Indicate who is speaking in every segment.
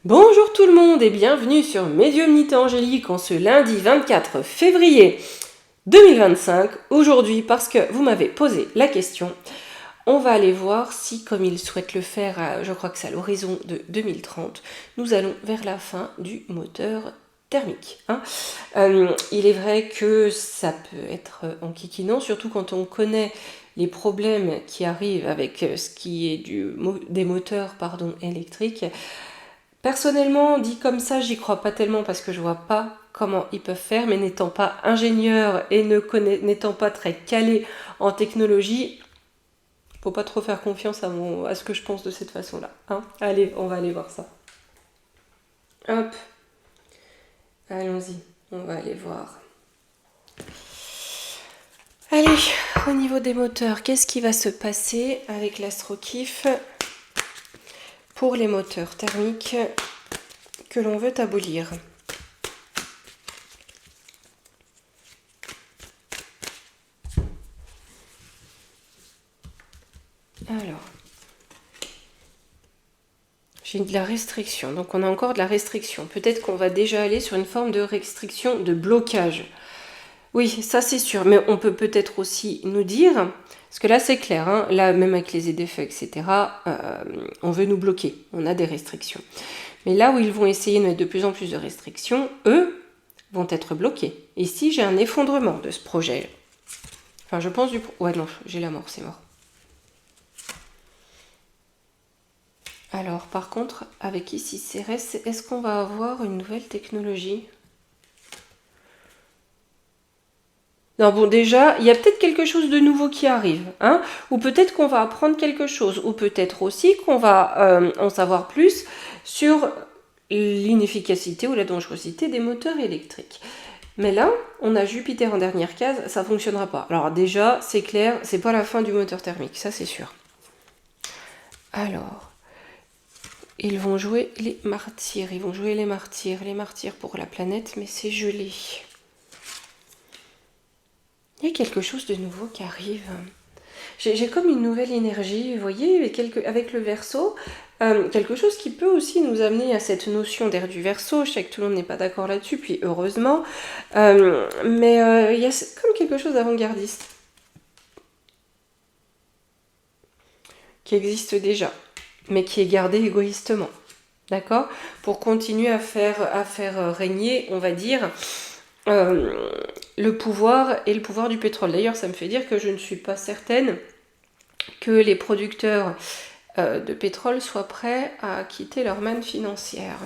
Speaker 1: Bonjour tout le monde et bienvenue sur Médiumnité Angélique en ce lundi 24 février 2025. Aujourd'hui, parce que vous m'avez posé la question, on va aller voir si, comme il souhaite le faire, je crois que c'est à l'horizon de 2030, nous allons vers la fin du moteur thermique. Il est vrai que ça peut être enquiquinant, surtout quand on connaît les problèmes qui arrivent avec ce qui est des moteurs électriques. Personnellement, dit comme ça, j'y crois pas tellement parce que je vois pas comment ils peuvent faire, mais n'étant pas ingénieur et n'étant pas très calé en technologie, faut pas trop faire confiance à ce que je pense de cette façon-là. Allez, on va aller voir ça. Hop, allons-y, on va aller voir. Allez, au niveau des moteurs, qu'est-ce qui va se passer avec l'AstroKiff pour les moteurs thermiques que l'on veut abolir? Alors, j'ai de la restriction, donc on a encore de la restriction. Peut-être qu'on va déjà aller sur une forme de restriction, de blocage. Oui, ça c'est sûr, mais on peut peut-être aussi nous dire, parce que là c'est clair, là même avec les ZFE, etc., on veut nous bloquer, on a des restrictions. Mais là où ils vont essayer de mettre de plus en plus de restrictions, eux vont être bloqués. Ici j'ai un effondrement de ce projet. Enfin je pense ouais non, j'ai la mort, c'est mort. Alors, par contre, avec ici CRS, est-ce qu'on va avoir une nouvelle technologie? Non, bon, déjà, il y a peut-être quelque chose de nouveau qui arrive, ou peut-être qu'on va apprendre quelque chose, ou peut-être aussi qu'on va en savoir plus sur l'inefficacité ou la dangerosité des moteurs électriques. Mais là, on a Jupiter en dernière case, ça ne fonctionnera pas. Alors déjà, c'est clair, c'est pas la fin du moteur thermique, ça c'est sûr. Alors... ils vont jouer les martyrs. Ils vont jouer les martyrs. Les martyrs pour la planète, mais c'est gelé. Il y a quelque chose de nouveau qui arrive. J'ai comme une nouvelle énergie, vous voyez, avec le Verseau. Quelque chose qui peut aussi nous amener à cette notion d'ère du Verseau. Je sais que tout le monde n'est pas d'accord là-dessus, puis heureusement. Mais il y a comme quelque chose d'avant-gardiste qui existe déjà, mais qui est gardé égoïstement. D'accord? Pour continuer à faire régner, on va dire, le pouvoir et le pouvoir du pétrole. D'ailleurs, ça me fait dire que je ne suis pas certaine que les producteurs de pétrole soient prêts à quitter leur manne financière.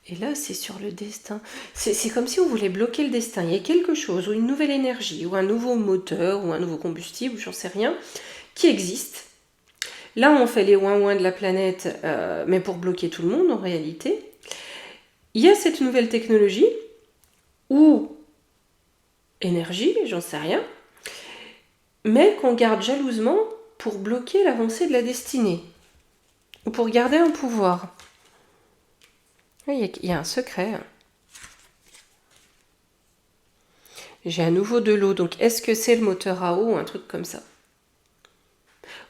Speaker 1: Et là, c'est sur le destin. C'est comme si on voulait bloquer le destin. Il y a quelque chose, ou une nouvelle énergie, ou un nouveau moteur, ou un nouveau combustible, j'en sais rien, qui existe. Là, on fait les ouin-ouin de la planète, mais pour bloquer tout le monde, en réalité. Il y a cette nouvelle technologie, ou énergie, j'en sais rien, mais qu'on garde jalousement pour bloquer l'avancée de la destinée, ou pour garder un pouvoir. Il y a un secret. J'ai à nouveau de l'eau, donc est-ce que c'est le moteur à eau ou un truc comme ça?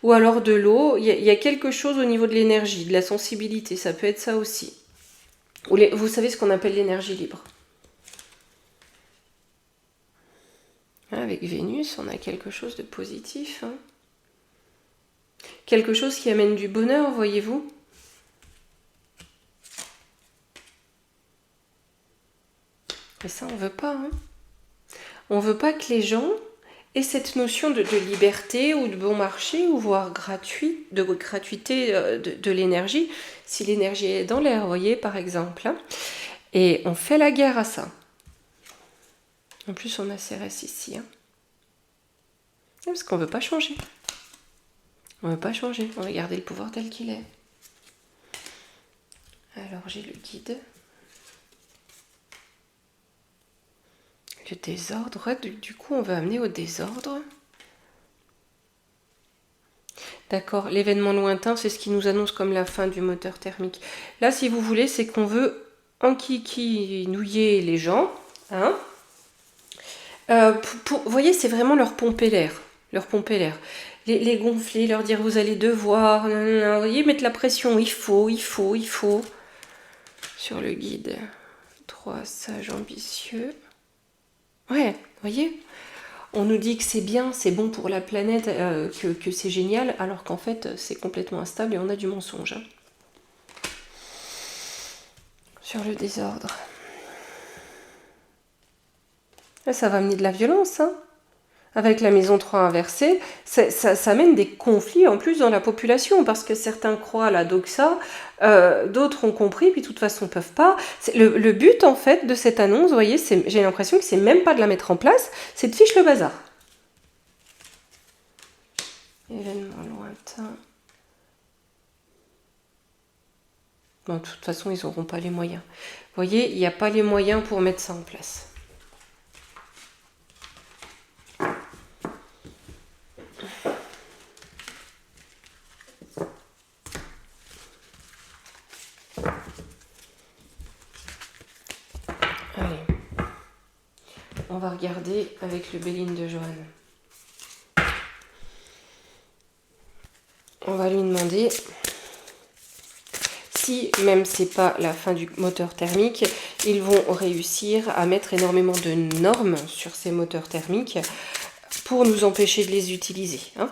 Speaker 1: Ou alors de l'eau, il y a quelque chose au niveau de l'énergie, de la sensibilité, ça peut être ça aussi. Vous savez ce qu'on appelle l'énergie libre. Avec Vénus, on a quelque chose de positif. Quelque chose qui amène du bonheur, voyez-vous. Mais ça, on veut pas. On veut pas que les gens aient cette notion de liberté ou de bon marché, ou voire de gratuité de l'énergie, si l'énergie est dans l'air, vous voyez, par exemple. Et on fait la guerre à ça. En plus, on a CRS ici. Parce qu'on veut pas changer. On veut pas changer, on va garder le pouvoir tel qu'il est. Alors, j'ai le guide. Le désordre, du coup, on va amener au désordre. D'accord, l'événement lointain, c'est ce qui nous annonce comme la fin du moteur thermique. Là, si vous voulez, c'est qu'on veut enquiquinouiller les gens. Vous voyez, c'est vraiment leur pomper l'air. leur pomper l'air. Les gonfler, leur dire vous allez devoir, vous voyez, mettre la pression, il faut. Sur le guide, 3 sages ambitieux. Ouais, vous voyez, on nous dit que c'est bien, c'est bon pour la planète, que c'est génial, alors qu'en fait, c'est complètement instable et on a du mensonge. Hein. Sur le désordre. Là, ça va amener de la violence, hein. Avec la maison 3 inversée, ça mène des conflits en plus dans la population, parce que certains croient à la doxa, d'autres ont compris, puis de toute façon ne peuvent pas. Le but en fait de cette annonce, vous voyez, j'ai l'impression que c'est même pas de la mettre en place, c'est de fiche le bazar. Événement lointain. Bon, de toute façon, ils n'auront pas les moyens. Vous voyez, il n'y a pas les moyens pour mettre ça en place. Allez, on va regarder avec le Béline de Johanne. On va lui demander si, même c'est pas la fin du moteur thermique, ils vont réussir à mettre énormément de normes sur ces moteurs thermiques pour nous empêcher de les utiliser. Hein.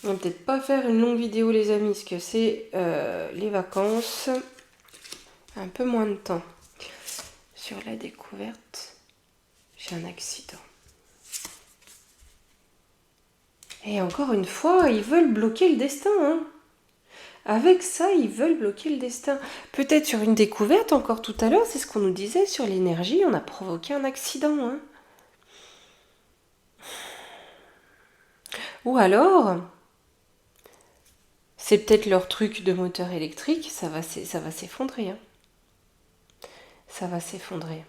Speaker 1: On va peut-être pas faire une longue vidéo les amis, parce que c'est les vacances. Un peu moins de temps. Sur la découverte, j'ai un accident. Et encore une fois, ils veulent bloquer le destin. Hein. Avec ça, ils veulent bloquer le destin. Peut-être sur une découverte, encore tout à l'heure, c'est ce qu'on nous disait sur l'énergie, on a provoqué un accident. Hein. Ou alors, c'est peut-être leur truc de moteur électrique, ça va s'effondrer. Hein. Ça va s'effondrer.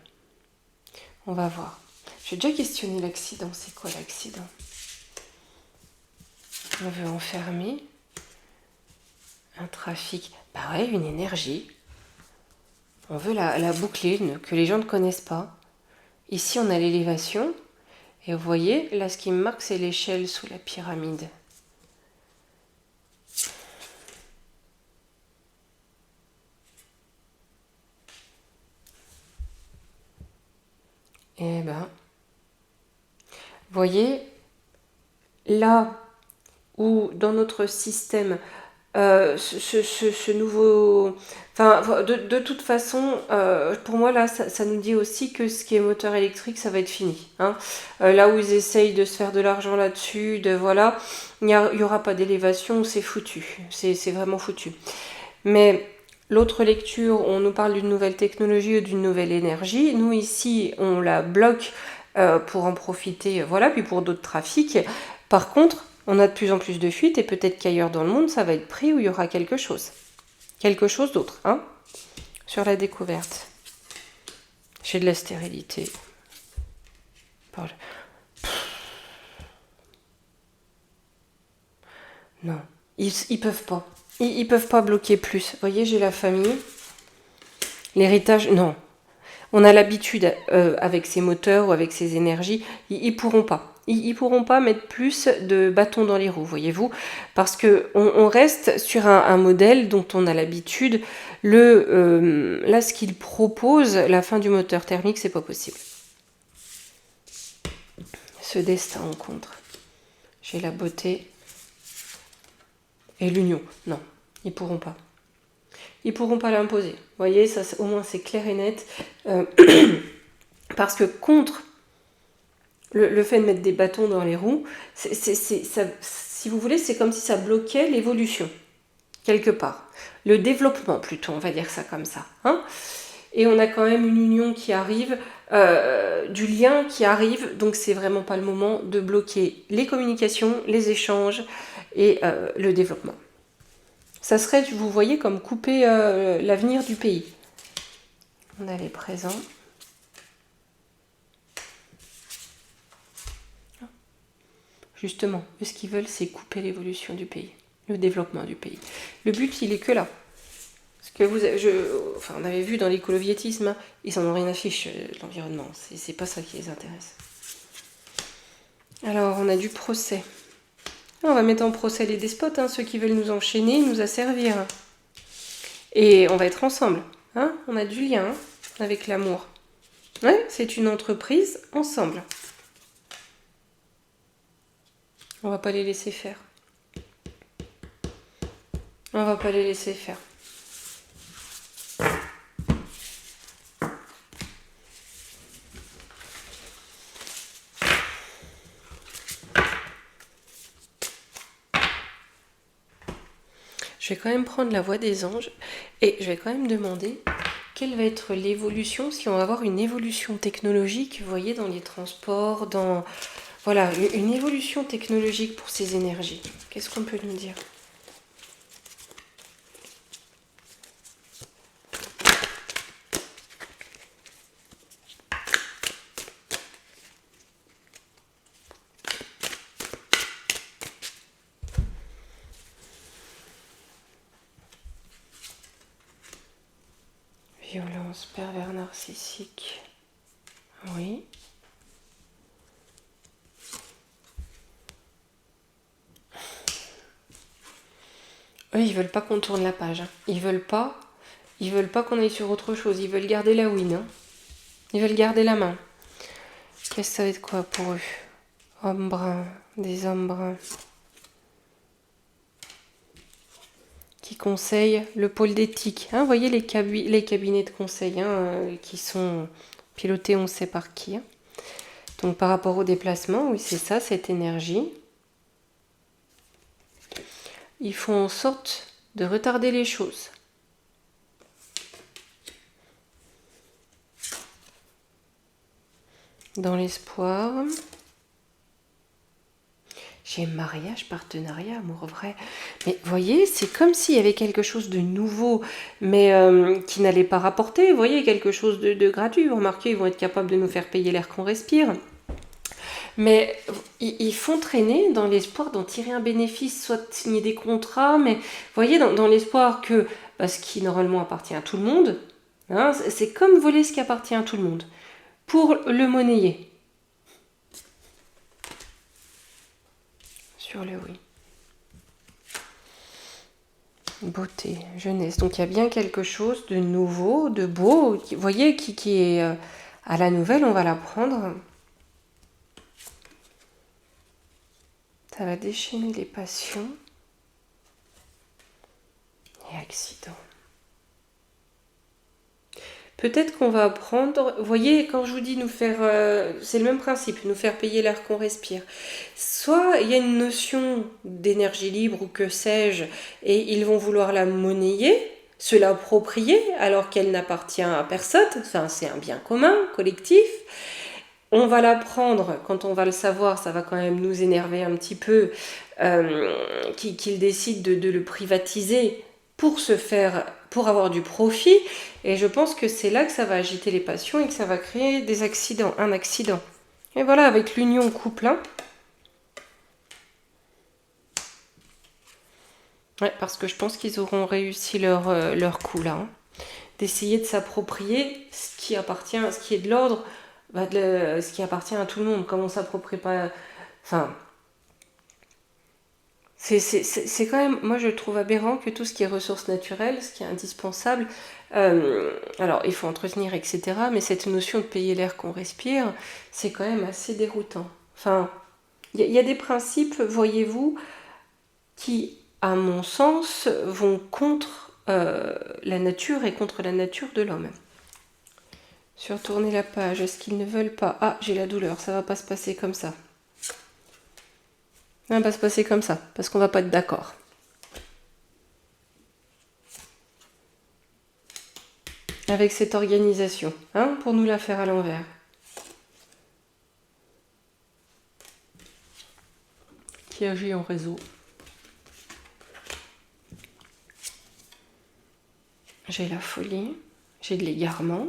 Speaker 1: On va voir. J'ai déjà questionné l'accident. C'est quoi l'accident? On veut enfermer un trafic. Bah ouais, une énergie. On veut la boucler, que les gens ne connaissent pas. Ici, on a l'élévation. Et vous voyez, là, ce qui me marque, c'est l'échelle sous la pyramide. Eh ben, vous voyez, là où dans notre système, ce nouveau... Enfin, de toute façon, pour moi, là, ça nous dit aussi que ce qui est moteur électrique, ça va être fini. Hein. Là où ils essayent de se faire de l'argent là-dessus, voilà, il n'y aura pas d'élévation, c'est foutu. C'est vraiment foutu. Mais... L'autre lecture, on nous parle d'une nouvelle technologie ou d'une nouvelle énergie. Nous, ici, on la bloque pour en profiter, voilà, puis pour d'autres trafics. Par contre, on a de plus en plus de fuites et peut-être qu'ailleurs dans le monde, ça va être pris où il y aura quelque chose. Quelque chose d'autre, hein, sur la découverte. J'ai de la stérilité. Non, ils peuvent pas. Ils peuvent pas bloquer plus. Vous voyez, j'ai la famille. L'héritage, non. On a l'habitude avec ces moteurs ou avec ces énergies, ils pourront pas. Ils pourront pas mettre plus de bâtons dans les roues, voyez-vous, parce que on reste sur un modèle dont on a l'habitude. Là, ce qu'ils proposent, la fin du moteur thermique, c'est pas possible. Ce destin en contre. J'ai la beauté et l'union. Non, ils pourront pas. Ils pourront pas l'imposer. Vous voyez, ça, au moins c'est clair et net. Parce que contre le fait de mettre des bâtons dans les roues, ça, si vous voulez, c'est comme si ça bloquait l'évolution, quelque part. Le développement plutôt, on va dire ça comme ça. Hein. Et on a quand même une union qui arrive, du lien qui arrive, donc c'est vraiment pas le moment de bloquer les communications, les échanges et le développement. Ça serait, vous voyez, comme couper l'avenir du pays. On a les présents. Justement, ce qu'ils veulent, c'est couper l'évolution du pays, le développement du pays. Le but, il est que là. que enfin, on avait vu dans l'écoloviétisme, hein, ils en ont rien à fiche de l'environnement. C'est pas ça qui les intéresse. Alors, on a du procès. On va mettre en procès les despotes, hein, ceux qui veulent nous enchaîner, nous asservir. Et on va être ensemble. Hein, on a du lien, hein, avec l'amour. Ouais, c'est une entreprise ensemble. On va pas les laisser faire. On va pas les laisser faire. Je vais quand même prendre la voix des anges et je vais quand même demander quelle va être l'évolution, si on va avoir une évolution technologique, vous voyez, dans les transports, dans... Voilà, une évolution technologique pour ces énergies. Qu'est-ce qu'on peut nous dire ? Violence, pervers narcissique. Oui. Eux, ils veulent pas qu'on tourne la page. Hein. Ils veulent pas qu'on aille sur autre chose. Ils veulent garder la win. Hein. Ils veulent garder la main. Qu'est-ce que ça va être quoi pour eux ? Hommes bruns, des hommes bruns. Qui conseillent le pôle d'éthique. Hein, vous voyez les cabinets de conseil hein, qui sont pilotés on sait par qui. Hein. Donc par rapport au déplacement, oui c'est ça, cette énergie. Ils font en sorte de retarder les choses. Dans l'espoir. J'ai mariage, partenariat, amour vrai. Mais vous voyez, c'est comme s'il y avait quelque chose de nouveau, mais qui n'allait pas rapporter. Vous voyez, quelque chose de gratuit. Vous remarquez, ils vont être capables de nous faire payer l'air qu'on respire. Mais ils font traîner dans l'espoir d'en tirer un bénéfice, soit de signer des contrats, mais vous voyez, dans l'espoir que ce qui normalement appartient à tout le monde, hein, c'est comme voler ce qui appartient à tout le monde, pour le monnayer. Sur le oui. Beauté, jeunesse. Donc il y a bien quelque chose de nouveau, de beau, vous voyez, qui est à la nouvelle, on va la prendre. Ça va déchaîner les passions et accidents. Peut-être qu'on va apprendre, vous voyez, quand je vous dis nous faire, c'est le même principe, nous faire payer l'air qu'on respire. Soit il y a une notion d'énergie libre ou que sais-je, et ils vont vouloir la monnayer, se l'approprier alors qu'elle n'appartient à personne, enfin c'est un bien commun, collectif. On va la prendre, quand on va le savoir, ça va quand même nous énerver un petit peu, qu'ils décident de le privatiser pour avoir du profit, et je pense que c'est là que ça va agiter les passions et que ça va créer des accidents, un accident. Et voilà, avec l'union couple, hein. Ouais, parce que je pense qu'ils auront réussi leur coup là, hein. D'essayer de s'approprier ce qui appartient, ce qui est de l'ordre, ce qui appartient à tout le monde. Comme on s'approprie pas... Enfin... C'est quand même, moi je trouve aberrant que tout ce qui est ressources naturelles, ce qui est indispensable, alors il faut entretenir, etc. Mais cette notion de payer l'air qu'on respire, c'est quand même assez déroutant. Enfin, il y a des principes, voyez-vous, qui, à mon sens, vont contre la nature et contre la nature de l'homme. Sur tourner la page, est-ce qu'ils ne veulent pas ? Ah, j'ai la douleur, ça va pas se passer comme ça. Ça va se passer comme ça, parce qu'on va pas être d'accord. Avec cette organisation, hein, pour nous la faire à l'envers. Qui agit en réseau. J'ai la folie, j'ai de l'égarement.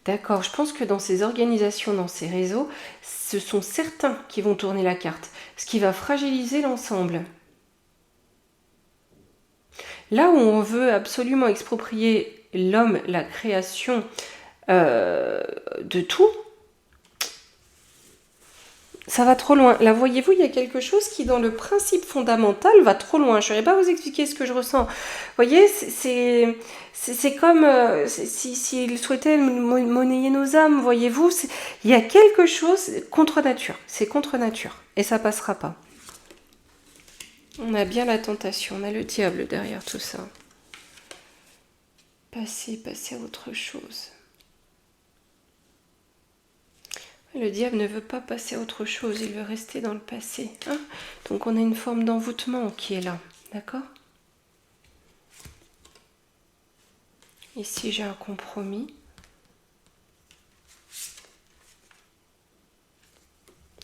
Speaker 1: D'accord, je pense que dans ces organisations, dans ces réseaux, ce sont certains qui vont tourner la carte, ce qui va fragiliser l'ensemble. Là où on veut absolument exproprier l'homme, la création de tout, ça va trop loin. Là, voyez-vous, il y a quelque chose qui, dans le principe fondamental, va trop loin. Je ne saurais pas vous expliquer ce que je ressens. Vous voyez, c'est comme s'il souhaitait monnayer nos âmes, voyez-vous. Il y a quelque chose contre nature. C'est contre nature. Et ça passera pas. On a bien la tentation. On a le diable derrière tout ça. Passer à autre chose. Le diable ne veut pas passer à autre chose, il veut rester dans le passé. Hein? Donc on a une forme d'envoûtement qui est là, d'accord? Ici j'ai un compromis.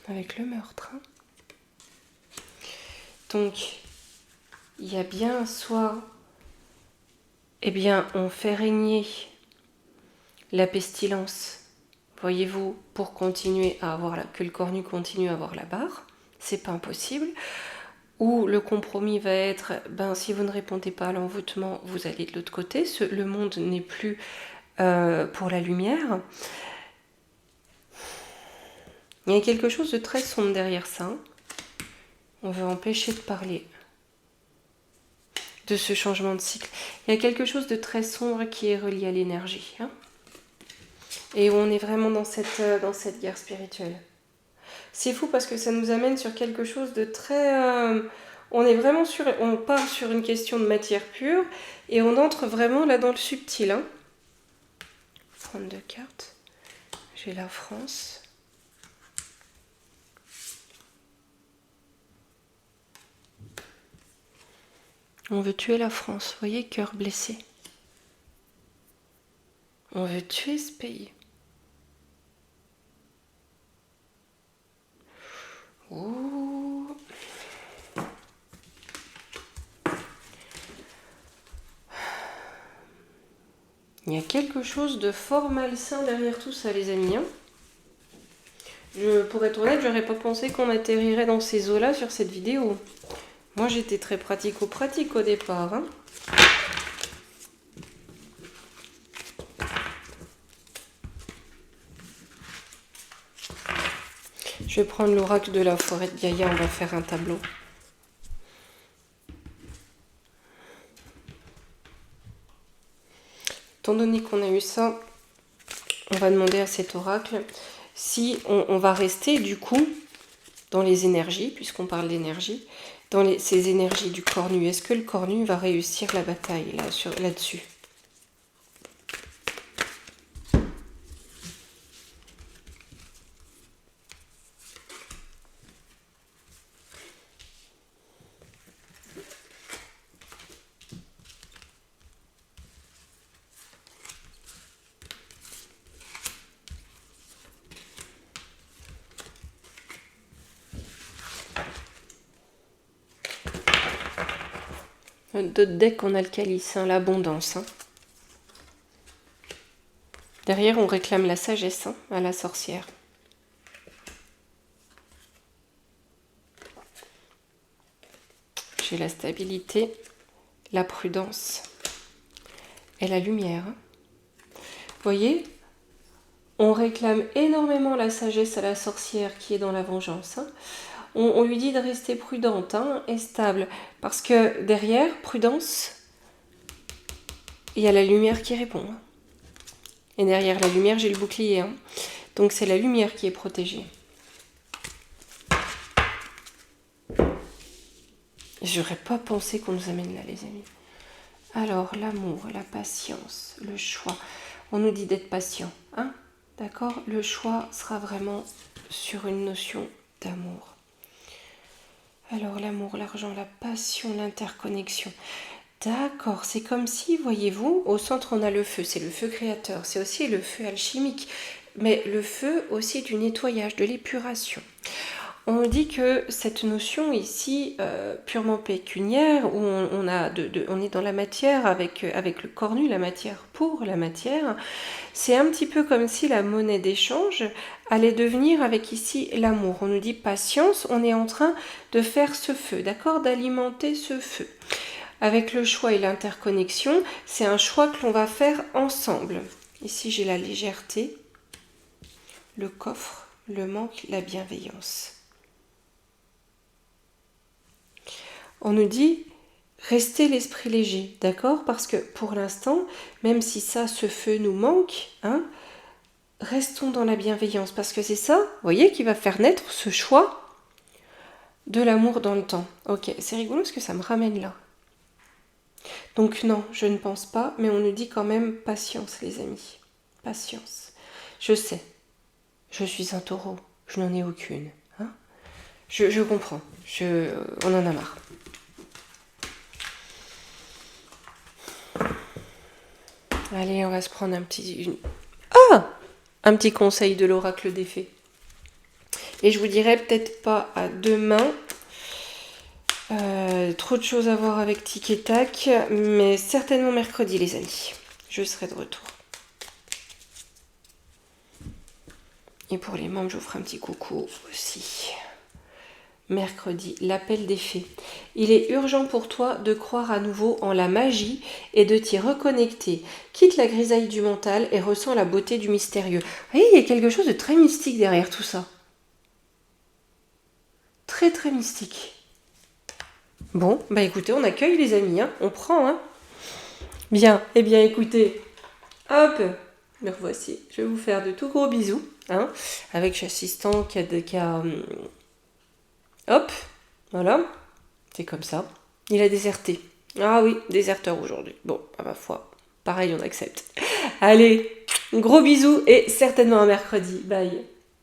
Speaker 1: Avec le meurtre. Hein? Donc il y a bien soit, eh bien on fait régner la pestilence. Voyez-vous, pour continuer à avoir que le cornu continue à avoir la barre, c'est pas impossible. Ou le compromis va être, si vous ne répondez pas à l'envoûtement, vous allez de l'autre côté. Le monde n'est plus pour la lumière. Il y a quelque chose de très sombre derrière ça. On veut empêcher de parler de ce changement de cycle. Il y a quelque chose de très sombre qui est relié à l'énergie. Hein, et on est vraiment dans cette guerre spirituelle. C'est fou parce que ça nous amène sur quelque chose de très... on part sur une question de matière pure et on entre vraiment là dans le subtil. Hein. 32 cartes. J'ai la France. On veut tuer la France. Vous voyez, cœur blessé. On veut tuer ce pays. Ouh. Il y a quelque chose de fort malsain derrière tout ça, les amis. Hein, pour être honnête, j'aurais pas pensé qu'on atterrirait dans ces eaux-là sur cette vidéo. Moi, j'étais très pratico-pratique au départ. Hein. Je vais prendre l'oracle de la forêt de Gaïa, on va faire un tableau. Étant donné qu'on a eu ça, on va demander à cet oracle si on va rester du coup dans les énergies, puisqu'on parle d'énergie, dans ces énergies du cornu. Est-ce que le cornu va réussir la bataille là-dessus? D'autres decks, on a le calice, hein, l'abondance. Hein. Derrière, on réclame la sagesse hein, à la sorcière. J'ai la stabilité, la prudence et la lumière. Hein. Vous voyez, on réclame énormément la sagesse à la sorcière qui est dans la vengeance. Hein. On lui dit de rester prudente hein, et stable. Parce que derrière, prudence, il y a la lumière qui répond. Hein. Et derrière la lumière, j'ai le bouclier. Hein. Donc c'est la lumière qui est protégée. J'aurais pas pensé qu'on nous amène là, les amis. Alors, l'amour, la patience, le choix. On nous dit d'être patient. Hein. D'accord? Le choix sera vraiment sur une notion d'amour. Alors l'amour, l'argent, la passion, l'interconnexion. D'accord, c'est comme si, voyez-vous, au centre on a le feu, c'est le feu créateur, c'est aussi le feu alchimique, mais le feu aussi du nettoyage, de l'épuration. On dit que cette notion ici, purement pécuniaire, où on est dans la matière avec le cornu, la matière pour la matière, c'est un petit peu comme si la monnaie d'échange allait devenir avec ici l'amour. On nous dit patience, on est en train de faire ce feu, d'accord, d'alimenter ce feu. avec le choix et l'interconnexion, c'est un choix que l'on va faire ensemble. Ici, j'ai la légèreté, le coffre, le manque, la bienveillance. On nous dit, restez l'esprit léger, d'accord? Parce que pour l'instant, même si ça, ce feu nous manque, hein, restons dans la bienveillance. Parce que c'est ça, vous voyez, qui va faire naître ce choix de l'amour dans le temps. Ok, c'est rigolo parce que ça me ramène là. Donc non, je ne pense pas, mais on nous dit quand même patience, les amis. Patience. Je sais, je suis un taureau, je n'en ai aucune. Hein, je comprends, on en a marre. Allez, on va se prendre un petit conseil de l'oracle des fées. Et je vous dirai peut-être pas à demain. Trop de choses à voir avec Tic et Tac, mais certainement mercredi, les amis. Je serai de retour. Et pour les membres, je vous ferai un petit coucou aussi. Mercredi, l'appel des fées. Il est urgent pour toi de croire à nouveau en la magie et de t'y reconnecter. Quitte la grisaille du mental et ressens la beauté du mystérieux. Vous voyez, il y a quelque chose de très mystique derrière tout ça. Très très mystique. Bon, bah écoutez, on accueille les amis, hein, on prend. Hein. Bien, eh bien écoutez, hop, me revoici. Je vais vous faire de tout gros bisous, hein, avec l'assistant qui a hop, voilà, c'est comme ça. Il a déserté. Ah oui, déserteur aujourd'hui. Bon, à ma foi, pareil, on accepte. Allez, gros bisous et certainement un mercredi. Bye.